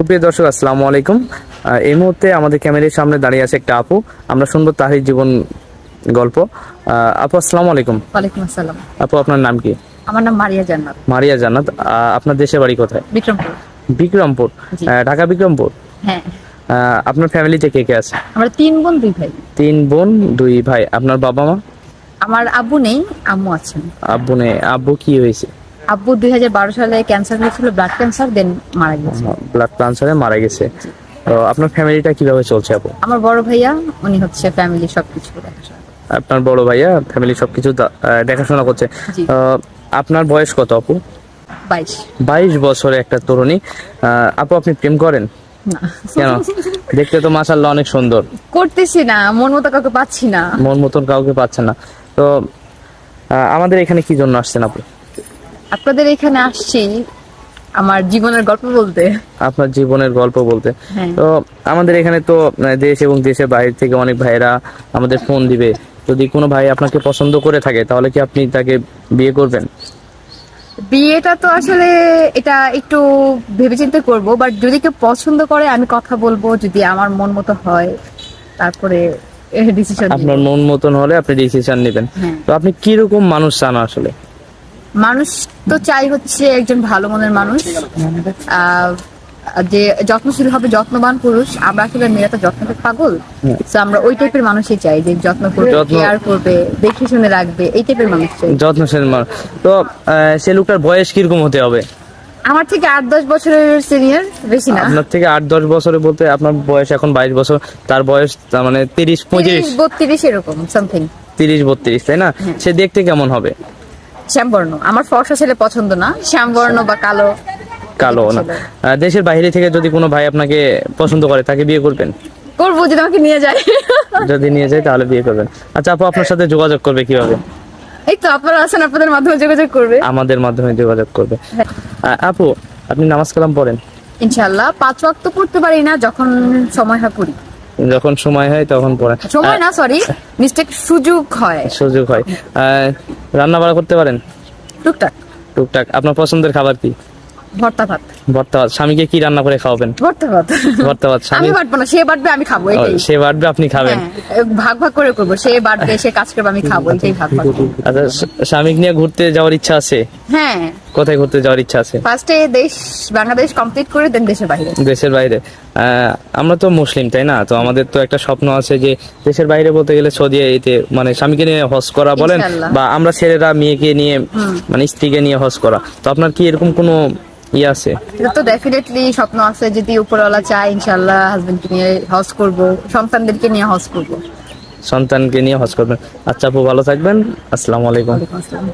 প্রিয় দর্শক, আসসালামু আলাইকুম। এই মুহূর্তে আমাদের ক্যামেরার সামনে দাঁড়িয়ে আছে একটা আপু। আমরা শুনবো তারই জীবন গল্প। আপু, আসসালামু আলাইকুম। ওয়ালাইকুম আসসালাম। আপু, আপনার নাম কি? আমার নাম মারিয়া জান্নাত। মারিয়া জান্নাত। আপনার দেশের বাড়ি কোথায়? বিক্রমপুর। বিক্রমপুর। জি। ঢাকা বিক্রমপুর। হ্যাঁ, আপনার ফ্যামিলিতে কে কে আছে? আমরা 3 বোন 2 ভাই। 3 বোন 2 ভাই। আপনার বাবা মা? আমার আব্বু নেই, আম্মু আছেন। আব্বু নেই। আব্বু কি হয়েছে? আব্বু 2012 সালে ক্যান্সার হয়েছিল, ব্লাড ক্যান্সার, দেন মারা গেছে। ব্লাড ক্যান্সারে মারা গেছে। তো আপনার ফ্যামিলিটা কিভাবে চলছে আপু? আমার বড় ভাইয়া উনি হচ্ছে ফ্যামিলি সবকিছু দেখাশোনা করে। আপনার বড় ভাইয়া ফ্যামিলি সবকিছু দেখাশোনা করছে। জি। আপনার বয়স কত আপু? 22। 22 বছরের একটা তরুণী। আপু, আপনি প্রেম করেন? না, কেন? দেখতে তো মাশাআল্লাহ অনেক সুন্দর। করতেছি না, মন মতো কাউকে পাচ্ছি না। মন মতন কাউকে পাচ্ছেন না। তো আমাদের এখানে কি জন্য আসছেন আপু? আপনাদের এখানে আসছি আমার জীবনের গল্প বলতে। আপনার জীবনের গল্প বলতে। হ্যাঁ। তো আমাদের এখানে তো দেশ এবং দেশের বাইরে থেকে অনেক ভাইয়েরা আমাদের ফোন দিবে। যদি কোনো ভাই আপনাকে পছন্দ করে থাকে তাহলে কি আপনি তাকে বিয়ে করবেন? বিয়েটা তো আসলে এটা একটু ভেবেচিন্তে করব, বাট যদি কেউ পছন্দ করে আমি কথা বলবো, যদি আমার মন মতো হয় তারপরে ডিসিশন নিব। আপনার মন মতন হলে আপনি ডিসিশন নেবেন। হ্যাঁ। তো আপনি কি রকম মানুষ চান আসলে? মানুষ তো চাই হচ্ছে একজন ভালো মনের মানুষ, যে যত্নশীল হবে, যত্নবান পুরুষ। আমরা আসলে মেয়েরা তো যত্নতে পাগল, তো আমরা ওই টাইপের মানুষই চাই, যে যত্ন করবে, কেয়ার করবে, দেখে শুনে রাখবে, এই টাইপের মানুষ চাই। যত্নশীল মানুষ। তো সে লোকটার বয়স কিরকম হতে হবে? আমার থেকে 8-10 বছরের সিনিয়র, বেশি না। আপনার থেকে 8-10 বছরে বলতে আপনার বয়স এখন 22 বছর, তার বয়স তার মানে 30-35, 32 এরকম সামথিং। 30-32, তাই না? সে দেখতে কেমন হবে? শ্যামবর্ণ। আমার ফর্সা ছেলে পছন্দ না, শ্যামবর্ণ বা কালো। কালো না? দেশের বাইরে থেকে যদি কোনো ভাই আপনাকে পছন্দ করে তাকে বিয়ে করবেন? করবো যদি আমাকে নিয়ে যায়। যদি নিয়ে যায় তাহলে বিয়ে করবেন। আচ্ছা আপু, আপনার সাথে যোগাযোগ করবে কিভাবে? এই তো আপনারা আছেন, আপনাদের মাধ্যমে যোগাযোগ করবে। আমাদের মাধ্যমে যোগাযোগ করবে। আপু, আপনি নামাজ কালাম পড়েন? ইনশাআল্লাহ 5 ওয়াক্ত পড়তে পারি না, যখন সময় হয় পড়ি। যখন সময় হয় তখন পড়েন? সময় না, সরি, মিস্টেক, সুযোগ হয়। সুযোগ হয়। রান্না বাড়া করতে পারেন? টুকটাক। টুকটাক। আপনার পছন্দের খাবার কি? ভর্তা ভাত। ভর্তা ভাত। স্বামীকে কি রান্না করে খাওয়াবেন? ভর্তা ভাত। ভর্তা ভাত। আমি বাটবো না, সে বাটবে, আমি খাবো, এটাই। সে বাড়বে, আপনি খাবেন? হ্যাঁ, ভাগ ভাগ করে করবো, সে বাটবে, সে কাজ করবে, আমি খাবো, এটাই ভাগ ভাগ। আচ্ছা, স্বামীকে নিয়ে ঘুরতে যাওয়ার ইচ্ছা আছে? হ্যাঁ, কোথায় ঘুরতে যাওয়ার ইচ্ছা আছে? ফার্স্টে বাংলাদেশ কমপ্লিট করে দেন দেশের বাইরে। দেশের বাইরে। আমরা তো মুসলিম, তাই না? তো আমাদের তো একটা স্বপ্ন আছে যে দেশের বাইরে বলতে গেলে সৌদি আরবে, মানে স্বামীকে নিয়ে হজ করা বলেন, ইনশাআল্লাহ। বা আমরা ছেলেরা মেয়েকে নিয়ে মানে স্ত্রীকে নিয়ে হজ করা। তো আপনার কি এরকম কোনো ইয়ে আছে? এটা তো ডেফিনেটলি স্বপ্ন আছে, যদি উপরওয়ালা চায় ইনশাআল্লাহ হাজবেন্ডকে নিয়ে হজ করব, সন্তানদেরকে নিয়ে হজ করব। সন্তানকে নিয়ে হজ করবেন। আচ্ছা আপু, ভালো থাকবেন। আসসালামু আলাইকুম। ওয়ালাইকুম আসসালাম।